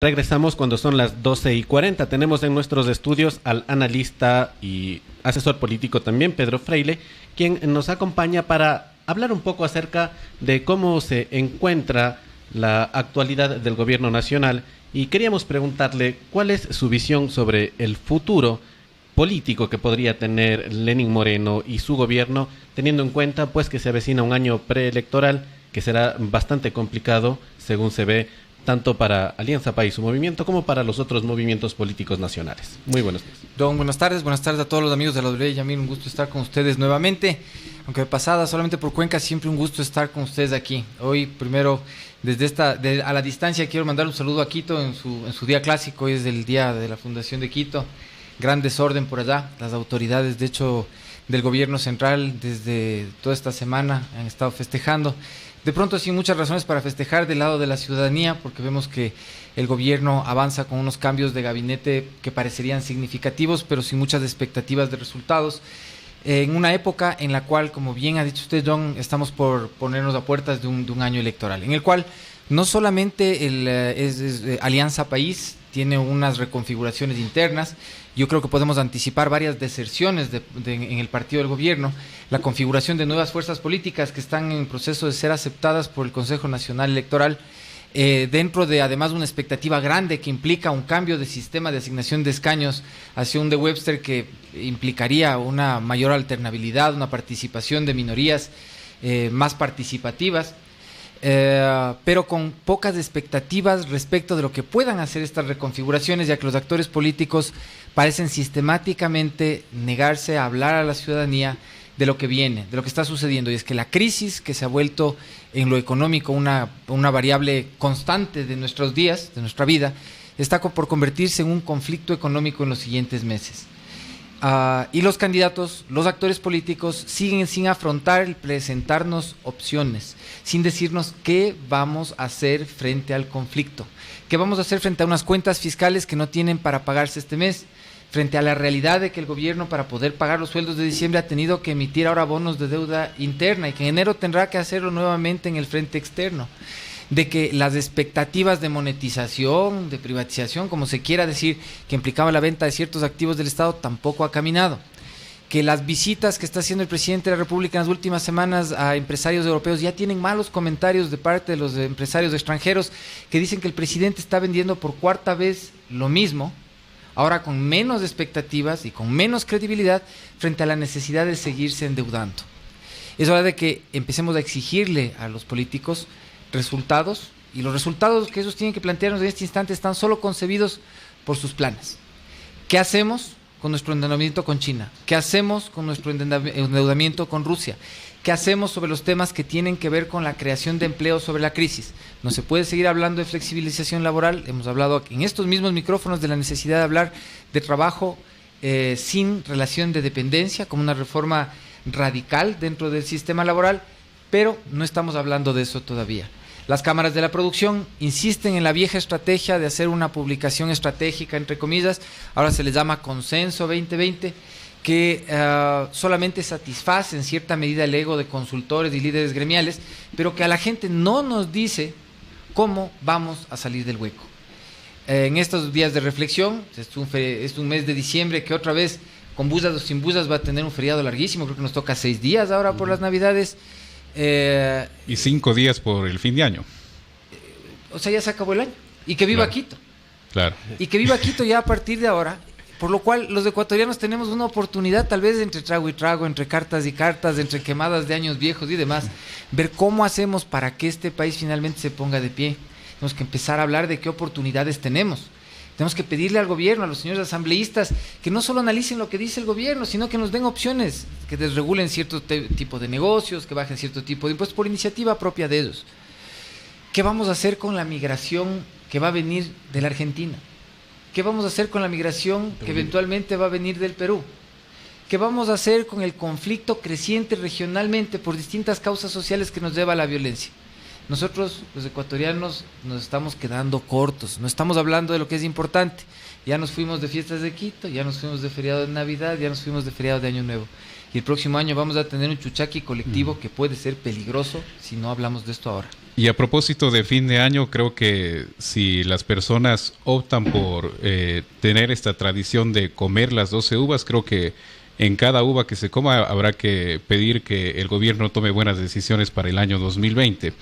Regresamos cuando son las 12:40. Tenemos en nuestros estudios al analista y asesor político también, Pedro Freile, quien nos acompaña para hablar un poco acerca de cómo se encuentra la actualidad del gobierno nacional, y queríamos preguntarle cuál es su visión sobre el futuro político que podría tener Lenín Moreno y su gobierno, teniendo en cuenta pues que se avecina un año preelectoral que será bastante complicado, según se ve, tanto para Alianza País, su movimiento, como para los otros movimientos políticos nacionales. Muy buenos días. Don, buenas tardes a todos los amigos de la W. Yamil, un gusto estar con ustedes nuevamente, aunque de pasada solamente por Cuenca, siempre un gusto estar con ustedes aquí. Hoy, primero, desde a la distancia, quiero mandar un saludo a Quito en su día clásico. Hoy es el día de la fundación de Quito. Gran desorden por allá. Las autoridades, de hecho, del gobierno central, desde toda esta semana han estado festejando. De pronto, sin muchas razones para festejar del lado de la ciudadanía, porque vemos que el gobierno avanza con unos cambios de gabinete que parecerían significativos, pero sin muchas expectativas de resultados. En una época en la cual, como bien ha dicho usted, John, estamos por ponernos a puertas de un año electoral, en el cual no solamente Alianza País tiene unas reconfiguraciones internas. Yo creo que podemos anticipar varias deserciones en el partido del gobierno, la configuración de nuevas fuerzas políticas que están en proceso de ser aceptadas por el Consejo Nacional Electoral, dentro de además una expectativa grande que implica un cambio de sistema de asignación de escaños hacia un de Webster que implicaría una mayor alternabilidad, una participación de minorías más participativas. Pero con pocas expectativas respecto de lo que puedan hacer estas reconfiguraciones, ya que los actores políticos parecen sistemáticamente negarse a hablar a la ciudadanía de lo que viene, de lo que está sucediendo, y es que la crisis que se ha vuelto en lo económico una variable constante de nuestros días, de nuestra vida, está por convertirse en un conflicto económico en los siguientes meses. Y los candidatos, los actores políticos siguen sin afrontar el presentarnos opciones, sin decirnos qué vamos a hacer frente al conflicto, qué vamos a hacer frente a unas cuentas fiscales que no tienen para pagarse este mes, frente a la realidad de que el gobierno, para poder pagar los sueldos de diciembre, ha tenido que emitir ahora bonos de deuda interna y que en enero tendrá que hacerlo nuevamente en el frente externo, de que las expectativas de monetización, de privatización, como se quiera decir, que implicaba la venta de ciertos activos del Estado, tampoco ha caminado, que las visitas que está haciendo el presidente de la República en las últimas semanas a empresarios europeos ya tienen malos comentarios de parte de los empresarios extranjeros que dicen que el presidente está vendiendo por cuarta vez lo mismo, ahora con menos expectativas y con menos credibilidad frente a la necesidad de seguirse endeudando. Es hora de que empecemos a exigirle a los políticos resultados, y los resultados que ellos tienen que plantearnos en este instante están solo concebidos por sus planes. ¿Qué hacemos con nuestro endeudamiento con China? ¿Qué hacemos con nuestro endeudamiento con Rusia? ¿Qué hacemos sobre los temas que tienen que ver con la creación de empleo sobre la crisis? No se puede seguir hablando de flexibilización laboral. Hemos hablado en estos mismos micrófonos de la necesidad de hablar de trabajo sin relación de dependencia, como una reforma radical dentro del sistema laboral, pero no estamos hablando de eso todavía. Las cámaras de la producción insisten en la vieja estrategia de hacer una publicación estratégica, entre comillas, ahora se les llama Consenso 2020, que solamente satisface en cierta medida el ego de consultores y líderes gremiales, pero que a la gente no nos dice cómo vamos a salir del hueco. En estos días de reflexión, es un mes de diciembre que otra vez, con busas o sin busas, va a tener un feriado larguísimo, creo que nos toca 6 días ahora por las Navidades. Y 5 días por el fin de año. O sea, ya se acabó el año. Y que viva Claro. Quito. Claro. Y que viva Quito ya a partir de ahora. Por lo cual los ecuatorianos tenemos una oportunidad, tal vez entre trago y trago, entre cartas y cartas, entre quemadas de años viejos y demás, ver cómo hacemos para que este país finalmente se ponga de pie. Tenemos que empezar a hablar de qué oportunidades tenemos. Tenemos que pedirle al gobierno, a los señores asambleístas, que no solo analicen lo que dice el gobierno, sino que nos den opciones, que desregulen cierto tipo de negocios, que bajen cierto tipo de impuestos por iniciativa propia de ellos. ¿Qué vamos a hacer con la migración que va a venir de la Argentina? ¿Qué vamos a hacer con la migración que eventualmente va a venir del Perú? ¿Qué vamos a hacer con el conflicto creciente regionalmente por distintas causas sociales que nos lleva a la violencia? Nosotros, los ecuatorianos, nos estamos quedando cortos, no estamos hablando de lo que es importante. Ya nos fuimos de fiestas de Quito, ya nos fuimos de feriado de Navidad, ya nos fuimos de feriado de Año Nuevo. y el próximo año vamos a tener un chuchaqui colectivo que puede ser peligroso si no hablamos de esto ahora. Y a propósito de fin de año, creo que si las personas optan por tener esta tradición de comer las 12 uvas, creo que en cada uva que se coma habrá que pedir que el gobierno tome buenas decisiones para el año 2020.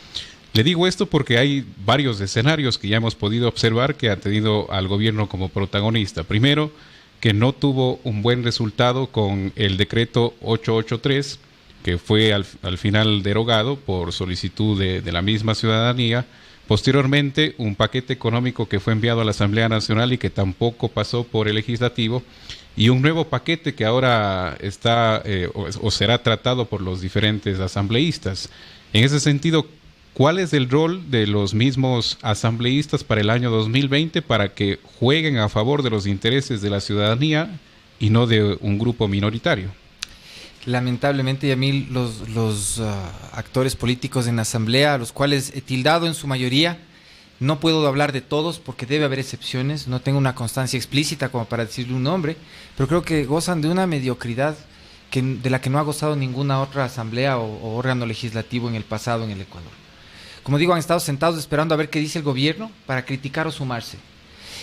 Le digo esto porque hay varios escenarios que ya hemos podido observar que han tenido al gobierno como protagonista. Primero, que no tuvo un buen resultado con el decreto 883, que fue al final derogado por solicitud de la misma ciudadanía. Posteriormente, un paquete económico que fue enviado a la Asamblea Nacional y que tampoco pasó por el Legislativo, y un nuevo paquete que ahora está o será tratado por los diferentes asambleístas. En ese sentido, ¿cuál es el rol de los mismos asambleístas para el año 2020 para que jueguen a favor de los intereses de la ciudadanía y no de un grupo minoritario? Lamentablemente, Yamil, los actores políticos en la Asamblea, a los cuales he tildado en su mayoría, no puedo hablar de todos porque debe haber excepciones, no tengo una constancia explícita como para decirle un nombre, pero creo que gozan de una mediocridad de la que no ha gozado ninguna otra asamblea o órgano legislativo en el pasado en el Ecuador. Como digo, han estado sentados esperando a ver qué dice el gobierno para criticar o sumarse.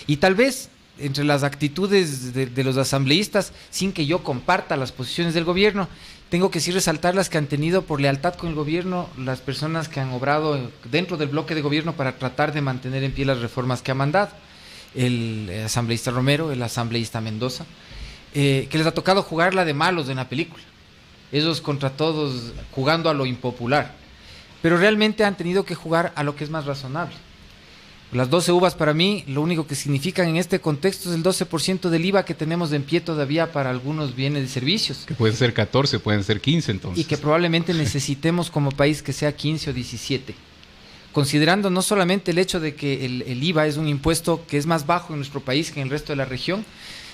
Y tal vez entre las actitudes de los asambleístas, sin que yo comparta las posiciones del gobierno, tengo que sí resaltar las que han tenido por lealtad con el gobierno las personas que han obrado dentro del bloque de gobierno para tratar de mantener en pie las reformas que ha mandado. El asambleísta Romero, el asambleísta Mendoza, que les ha tocado jugarla de malos en la película. Ellos contra todos jugando a lo impopular. Pero realmente han tenido que jugar a lo que es más razonable. Las 12 uvas para mí, lo único que significan en este contexto es el 12% del IVA que tenemos en pie todavía para algunos bienes y servicios. Que pueden ser 14, pueden ser 15 entonces. Y que probablemente necesitemos como país que sea 15 o 17. Considerando no solamente el hecho de que el IVA es un impuesto que es más bajo en nuestro país que en el resto de la región,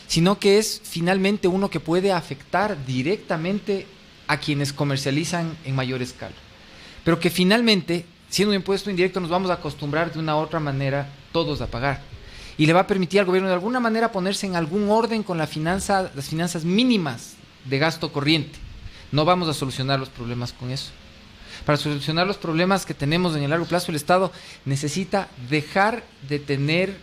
sino que es finalmente uno que puede afectar directamente a quienes comercializan en mayor escala. Pero que finalmente, siendo un impuesto indirecto, nos vamos a acostumbrar de una u otra manera todos a pagar. Y le va a permitir al gobierno de alguna manera ponerse en algún orden con las finanzas mínimas de gasto corriente. No vamos a solucionar los problemas con eso. Para solucionar los problemas que tenemos en el largo plazo, el Estado necesita dejar de tener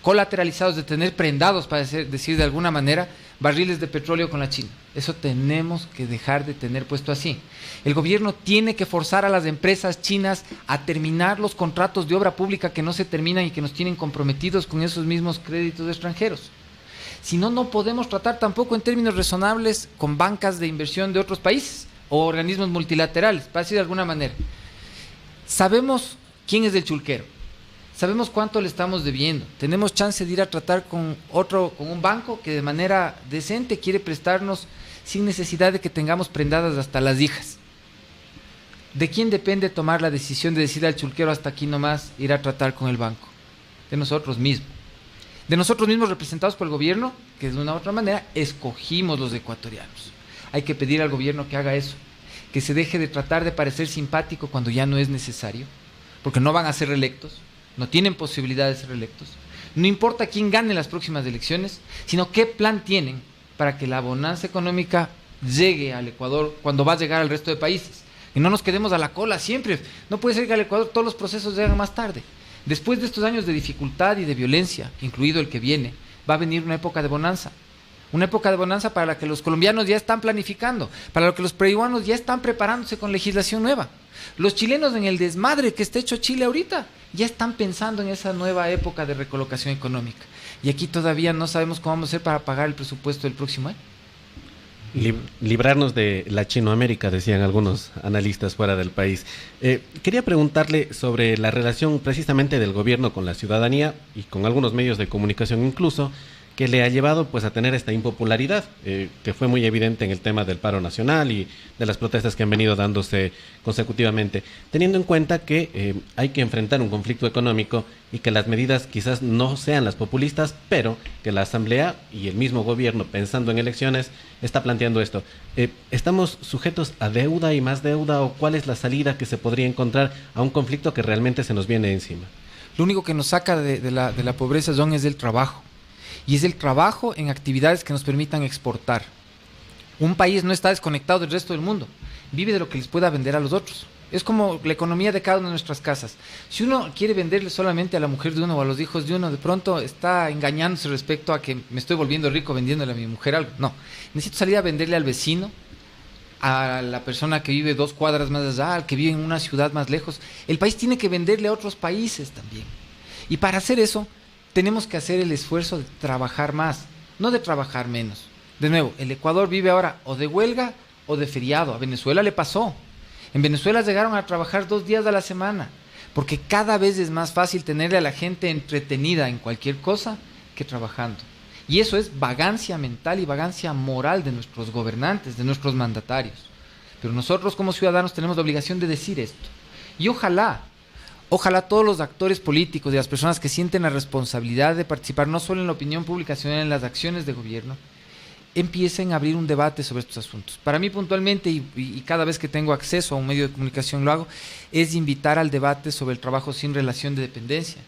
colateralizados, de tener prendados, para decir de alguna manera, barriles de petróleo con la China. Eso tenemos que dejar de tener puesto así. El gobierno tiene que forzar a las empresas chinas a terminar los contratos de obra pública que no se terminan y que nos tienen comprometidos con esos mismos créditos extranjeros. Si no, no podemos tratar tampoco en términos razonables con bancas de inversión de otros países o organismos multilaterales, para decir de alguna manera. Sabemos quién es el chulquero. Sabemos cuánto le estamos debiendo. Tenemos chance de ir a tratar con un banco que de manera decente quiere prestarnos sin necesidad de que tengamos prendadas hasta las hijas. ¿De quién depende tomar la decisión de decir al chulquero hasta aquí nomás ir a tratar con el banco? De nosotros mismos. De nosotros mismos representados por el gobierno, que de una u otra manera escogimos los ecuatorianos. Hay que pedir al gobierno que haga eso, que se deje de tratar de parecer simpático cuando ya no es necesario, porque no van a ser reelectos. No tienen posibilidad de ser electos. No importa quién gane las próximas elecciones, sino qué plan tienen para que la bonanza económica llegue al Ecuador cuando va a llegar al resto de países. Y no nos quedemos a la cola siempre. No puede ser que al Ecuador todos los procesos lleguen más tarde. Después de estos años de dificultad y de violencia, incluido el que viene, va a venir una época de bonanza. Una época de bonanza para la que los colombianos ya están planificando, para la que los peruanos ya están preparándose con legislación nueva. Los chilenos, en el desmadre que está hecho Chile ahorita, ya están pensando en esa nueva época de recolocación económica. Y aquí todavía no sabemos cómo vamos a hacer para pagar el presupuesto del próximo año. Librarnos de la Chinoamérica, decían algunos analistas fuera del país. Quería preguntarle sobre la relación precisamente del gobierno con la ciudadanía y con algunos medios de comunicación incluso, que le ha llevado pues a tener esta impopularidad que fue muy evidente en el tema del paro nacional y de las protestas que han venido dándose consecutivamente, teniendo en cuenta que hay que enfrentar un conflicto económico y que las medidas quizás no sean las populistas, pero que la Asamblea y el mismo gobierno, pensando en elecciones, está planteando esto. ¿Estamos sujetos a deuda y más deuda, o cuál es la salida que se podría encontrar a un conflicto que realmente se nos viene encima? Lo único que nos saca de la pobreza, John, es el trabajo. Y es el trabajo en actividades que nos permitan exportar. Un país no está desconectado del resto del mundo, vive de lo que les pueda vender a los otros. Es como la economía de cada una de nuestras casas. Si uno quiere venderle solamente a la mujer de uno o a los hijos de uno, de pronto está engañándose respecto a que me estoy volviendo rico vendiéndole a mi mujer algo. No, necesito salir a venderle al vecino, a la persona que vive 2 cuadras más allá, al que vive en una ciudad más lejos. El país tiene que venderle a otros países también. Y para hacer eso, tenemos que hacer el esfuerzo de trabajar más, no de trabajar menos. De nuevo, el Ecuador vive ahora o de huelga o de feriado. A Venezuela le pasó. En Venezuela llegaron a trabajar 2 días a la semana, porque cada vez es más fácil tenerle a la gente entretenida en cualquier cosa que trabajando. Y eso es vagancia mental y vagancia moral de nuestros gobernantes, de nuestros mandatarios. Pero nosotros como ciudadanos tenemos la obligación de decir esto. Y ojalá todos los actores políticos y las personas que sienten la responsabilidad de participar no solo en la opinión pública, sino en las acciones de gobierno, empiecen a abrir un debate sobre estos asuntos. Para mí puntualmente, y cada vez que tengo acceso a un medio de comunicación lo hago, es invitar al debate sobre el trabajo sin relación de dependencia.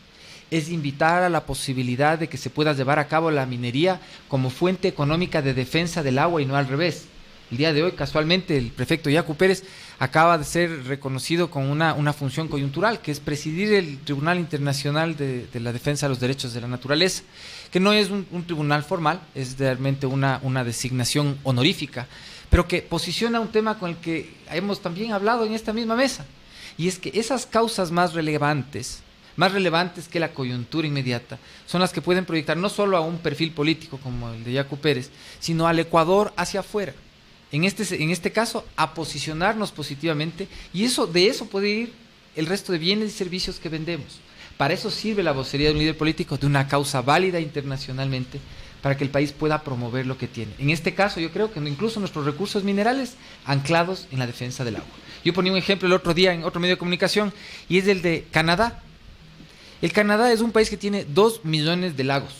Es invitar a la posibilidad de que se pueda llevar a cabo la minería como fuente económica de defensa del agua y no al revés. El día de hoy, casualmente, el prefecto Yacu Pérez acaba de ser reconocido con una función coyuntural, que es presidir el Tribunal Internacional de la Defensa de los Derechos de la Naturaleza, que no es un tribunal formal, es realmente una designación honorífica, pero que posiciona un tema con el que hemos también hablado en esta misma mesa, y es que esas causas más relevantes que la coyuntura inmediata, son las que pueden proyectar no solo a un perfil político como el de Yacu Pérez, sino al Ecuador hacia afuera. En este caso, a posicionarnos positivamente, y de eso puede ir el resto de bienes y servicios que vendemos. Para eso sirve la vocería de un líder político, de una causa válida internacionalmente, para que el país pueda promover lo que tiene. En este caso, yo creo que incluso nuestros recursos minerales anclados en la defensa del agua. Yo ponía un ejemplo el otro día en otro medio de comunicación, y es el de Canadá. El Canadá es un país que tiene 2 millones de lagos.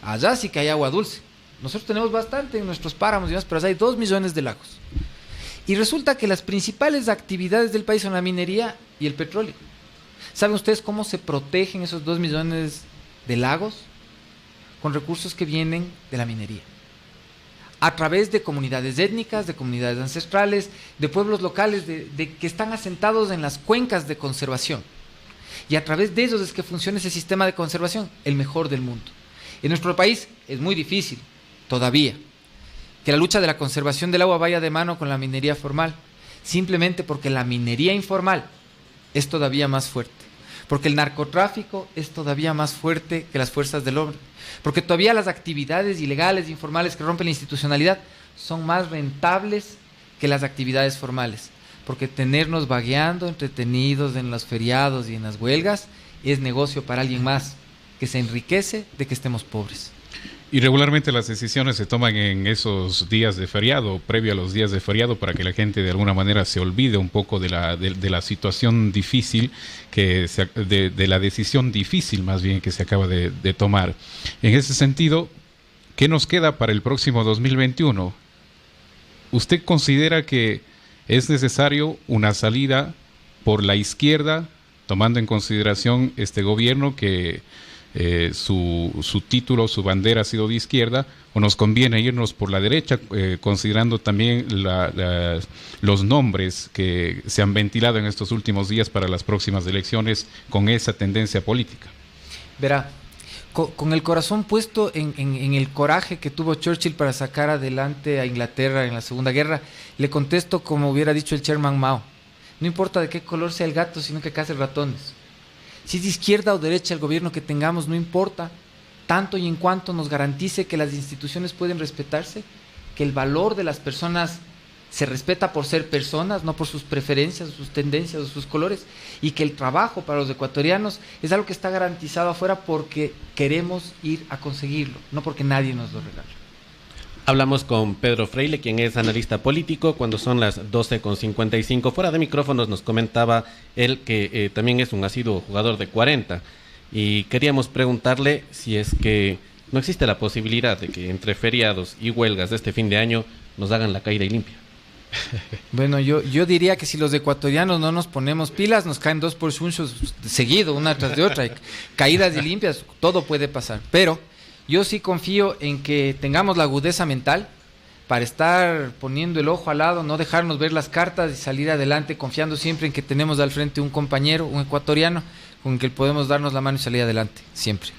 Allá sí que hay agua dulce. Nosotros tenemos bastante en nuestros páramos y demás, pero allá hay 2 millones de lagos. Y resulta que las principales actividades del país son la minería y el petróleo. ¿Saben ustedes cómo se protegen esos 2 millones de lagos? Con recursos que vienen de la minería. A través de comunidades étnicas, de comunidades ancestrales, de pueblos locales de que están asentados en las cuencas de conservación. Y a través de ellos es que funciona ese sistema de conservación, el mejor del mundo. En nuestro país es muy difícil, todavía, que la lucha de la conservación del agua vaya de mano con la minería formal, simplemente porque la minería informal es todavía más fuerte, porque el narcotráfico es todavía más fuerte que las fuerzas del orden, porque todavía las actividades ilegales e informales que rompen la institucionalidad son más rentables que las actividades formales, porque tenernos vagueando, entretenidos en los feriados y en las huelgas, es negocio para alguien más, que se enriquece de que estemos pobres. Y regularmente las decisiones se toman en esos días de feriado, previo a los días de feriado, para que la gente de alguna manera se olvide un poco de la situación difícil, de la decisión difícil más bien que se acaba de tomar. En ese sentido, ¿qué nos queda para el próximo 2021? ¿Usted considera que es necesario una salida por la izquierda, tomando en consideración este gobierno que su título, su bandera ha sido de izquierda, o nos conviene irnos por la derecha, considerando también los nombres que se han ventilado en estos últimos días para las próximas elecciones con esa tendencia política? Verá, con el corazón puesto en el coraje que tuvo Churchill para sacar adelante a Inglaterra en la Segunda Guerra, le contesto como hubiera dicho el Chairman Mao: no importa de qué color sea el gato, sino que cace ratones. Si es de izquierda o derecha el gobierno que tengamos, no importa, tanto y en cuanto nos garantice que las instituciones pueden respetarse, que el valor de las personas se respeta por ser personas, no por sus preferencias, sus tendencias o sus colores, y que el trabajo para los ecuatorianos es algo que está garantizado afuera porque queremos ir a conseguirlo, no porque nadie nos lo regala. Hablamos con Pedro Freile, quien es analista político, cuando son las 12:55. Fuera de micrófonos nos comentaba él que también es un asiduo jugador de 40. Y queríamos preguntarle si es que no existe la posibilidad de que entre feriados y huelgas de este fin de año nos hagan la caída y limpia. Bueno, yo diría que si los ecuatorianos no nos ponemos pilas, nos caen 2 por chunchos seguido, una tras de otra. Caídas y limpias, todo puede pasar. Pero yo sí confío en que tengamos la agudeza mental para estar poniendo el ojo al lado, no dejarnos ver las cartas y salir adelante, confiando siempre en que tenemos al frente un compañero, un ecuatoriano, con el que podemos darnos la mano y salir adelante, siempre.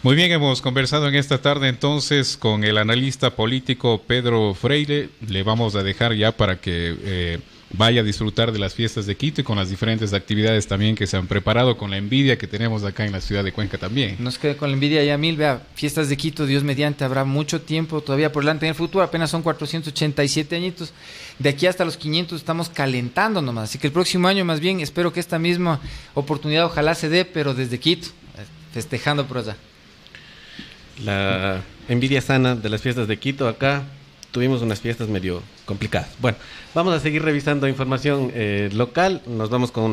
Muy bien, hemos conversado en esta tarde entonces con el analista político Pedro Freile. Le vamos a dejar ya para que vaya a disfrutar de las fiestas de Quito y con las diferentes actividades también que se han preparado, con la envidia que tenemos acá en la ciudad de Cuenca también. Nos quede con la envidia, Yamil. Vea, fiestas de Quito, Dios mediante, habrá mucho tiempo todavía por delante en el futuro. Apenas son 487 añitos. De aquí hasta los 500 estamos calentando nomás. Así que el próximo año, más bien, espero que esta misma oportunidad ojalá se dé, pero desde Quito, festejando por allá. La envidia sana de las fiestas de Quito. Acá tuvimos unas fiestas medio complicadas. Bueno, vamos a seguir revisando información local. Nos vamos con una